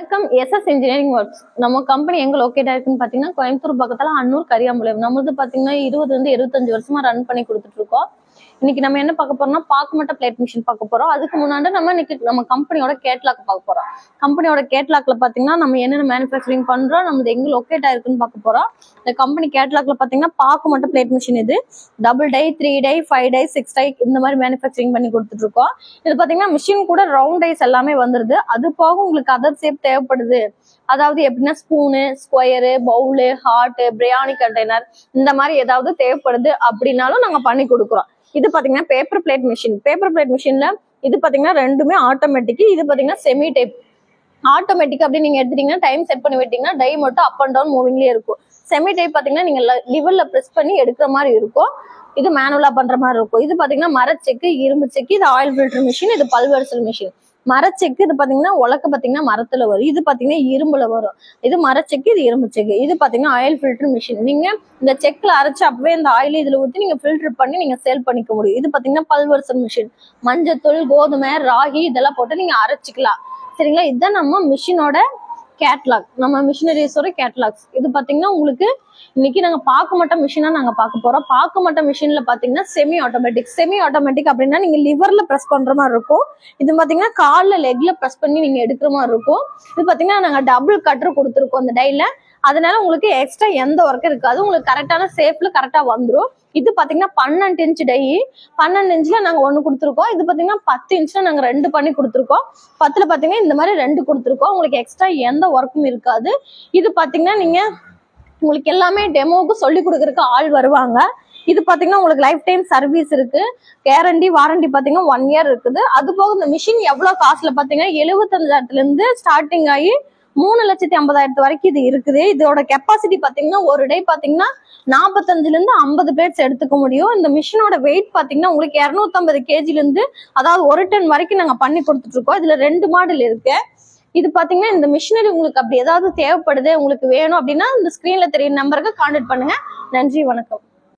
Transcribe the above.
வணக்கம். SS engineering works நம்ம company எங்க லொக்கேட் ஆயிருக்குன்னு பாத்தீங்கன்னா கோயம்புத்தூர் பக்கத்துல அன்னூர் கரியாம்பாளையம். நம்மளது பாத்தீங்கன்னா 20 25 வருஷமா ரன் பண்ணி கொடுத்துட்டு இருக்கோம். இன்னைக்கு நம்ம என்ன பார்க்க போறோம்னா பாக்குமட்ட பிளேட் மிஷின் பார்க்க போறோம். அதுக்கு முன்னாடி நம்ம கம்பெனியோட கேட்லாக் பார்க்க போறோம். கம்பெனியோட கேட்லாக்ல பாத்தீங்கன்னா நம்ம என்னென்ன மேனுஃபேக்சரிங் பண்றோம், நம்ம எங்க லொக்கேட் ஆயிருக்குன்னு பார்க்க போறோம். இந்த கம்பெனி கேட்லாக்ல பாத்தீங்கன்னா பாக்குமட்ட பிளேட் மிஷின் இது double die, 3 die, 5 die, 6 die இந்த மாதிரி மேனுஃபேக்சரிங் பண்ணி கொடுத்துட்டு இருக்கோம். இது பாத்தீங்கன்னா மிஷின் கூட ரவுண்ட் டைஸ் எல்லாமே வந்துருது. அது போக உங்களுக்கு அதர் ஷேப் தேவைப்படுது, அதாவது எப்படின்னா spoon, square, bowl, heart, biryani container இந்த மாதிரி ஏதாவது தேவைப்படுது அப்படின்னாலும் நாங்க பண்ணி கொடுக்குறோம். இது பாத்தீங்கன்னா paper plate machine. Paper plate மிஷின்ல இது பாத்தீங்கன்னா ரெண்டுமே ஆட்டோமேட்டிக். இது பாத்தீங்கன்னா செமி டைப். ஆட்டோமேட்டிக் அப்படி நீங்க எடுத்துட்டீங்கன்னா டைம் செட் பண்ணி விட்டீங்கன்னா டை மட்டும் அப் அண்ட் டவுன் மூவிங்லயே இருக்கும். செமி டைப் பாத்தீங்கன்னா நீங்க லிவர்ல பிரஸ் பண்ணி எடுக்கிற மாதிரி இருக்கும். இது மேனுவலா பண்ற மாதிரி இருக்கும். இது பாத்தீங்கன்னா மரச்செக்கு, இரும்பு செக்கு, இது ஆயில் ஃபில்டர் மிஷின், இது பல்வெர்சல் மிஷின். மரச்செக்கு இது பாத்தீங்கன்னா உலக்க பாத்தீங்கன்னா மரத்துல வரும், இது பாத்தீங்கன்னா இரும்புல வரும். இது மரச்செக்கு, இது இரும்பு செக்கு. இது பாத்தீங்கன்னா ஆயில் ஃபில்டர் மிஷின். நீங்க இந்த செக்ல அரைச்சு அப்பவே இந்த ஆயில் இதுல ஊத்தி நீங்க ஃபில்டர் பண்ணி நீங்க சேல் பண்ணிக்க முடியும். இது பாத்தீங்கன்னா பல்வெர்சல் மிஷின். மஞ்சத்தூள், கோதுமை, ராகி இதெல்லாம் போட்டு நீங்க அரைச்சிக்கலாம். சரிங்களா? இதுதான் நம்ம மிஷினோட கேட்லாக், நம்ம மிஷினரிஸோட கேட்லாக்ஸ். இது பாத்தீங்கன்னா உங்களுக்கு இன்னைக்கு நாங்க பாக்குமட்ட மிஷினா நாங்க பார்க்க போறோம். பாக்குமட்ட மிஷின்ல பாத்தீங்கன்னா செமி ஆட்டோமேட்டிக். செமி ஆட்டோமேட்டிக் அப்படின்னா நீங்க லிவர்ல பிரஸ் பண்ற மாதிரி இருக்கும். இது பாத்தீங்கன்னா கால்ல லெக்ல பிரஸ் பண்ணி நீங்க எடுக்கிற மாதிரி இருக்கும். இது பாத்தீங்கன்னா நாங்க டபுள் கட்டர் கொடுத்துருக்கோம் அந்த டைல. அதனால உங்களுக்கு எக்ஸ்ட்ரா எந்த ஒர்க்கும் இருக்காது. உங்களுக்கு கரெக்டான ஷேப்ல கரெக்டா வந்துடும். இது பாத்தீங்கன்னா 12 இன்ச் டை. 12 இன்ச்ல நாங்க 1 கொடுத்துருக்கோம். இது பாத்தீங்கன்னா 10 இன்ச்ல நாங்க 2 பண்ணி கொடுத்துருக்கோம். 10ல பாத்தீங்கன்னா இந்த மாதிரி 2 கொடுத்துருக்கோம். உங்களுக்கு எக்ஸ்ட்ரா எந்த ஒர்க்கும் இருக்காது. இது பாத்தீங்கன்னா நீங்க உங்களுக்கு எல்லாமே டெமோவுக்கு சொல்லி கொடுக்கறதுக்கு ஆள் வருவாங்க. இது பாத்தீங்கன்னா உங்களுக்கு லைஃப் டைம் சர்வீஸ் இருக்கு. கேரண்டி வாரண்டி பாத்தீங்கன்னா 1 இயர் இருக்குது. அது போக இந்த மிஷின் எவ்வளவு காசுல பாத்தீங்கன்னா 75,000 இருந்து ஸ்டார்டிங் ஆகி 3,50,000 வரைக்கும் இது இருக்குது. இதோட கெப்பாசிட்டி பாத்தீங்கன்னா ஒரு டே பாத்தீங்கன்னா 45 இருந்து 50 பிளேட்ஸ் எடுத்துக்க முடியும். இந்த மிஷினோட வெயிட் பாத்தீங்கன்னா உங்களுக்கு 250 kgல இருந்து அதாவது 1 டன் வரைக்கும் நாங்க பண்ணி கொடுத்துட்டு இருக்கோம். இதுல 2 மாடல் இருக்கு. இது பாத்தீங்கன்னா இந்த மிஷினரி உங்களுக்கு அப்படி ஏதாவது தேவைப்படுது, உங்களுக்கு வேணும் அப்படின்னா இந்த ஸ்கிரீன்ல தெரியும் நம்பருக்கு கான்டாக்ட் பண்ணுங்க. நன்றி, வணக்கம்.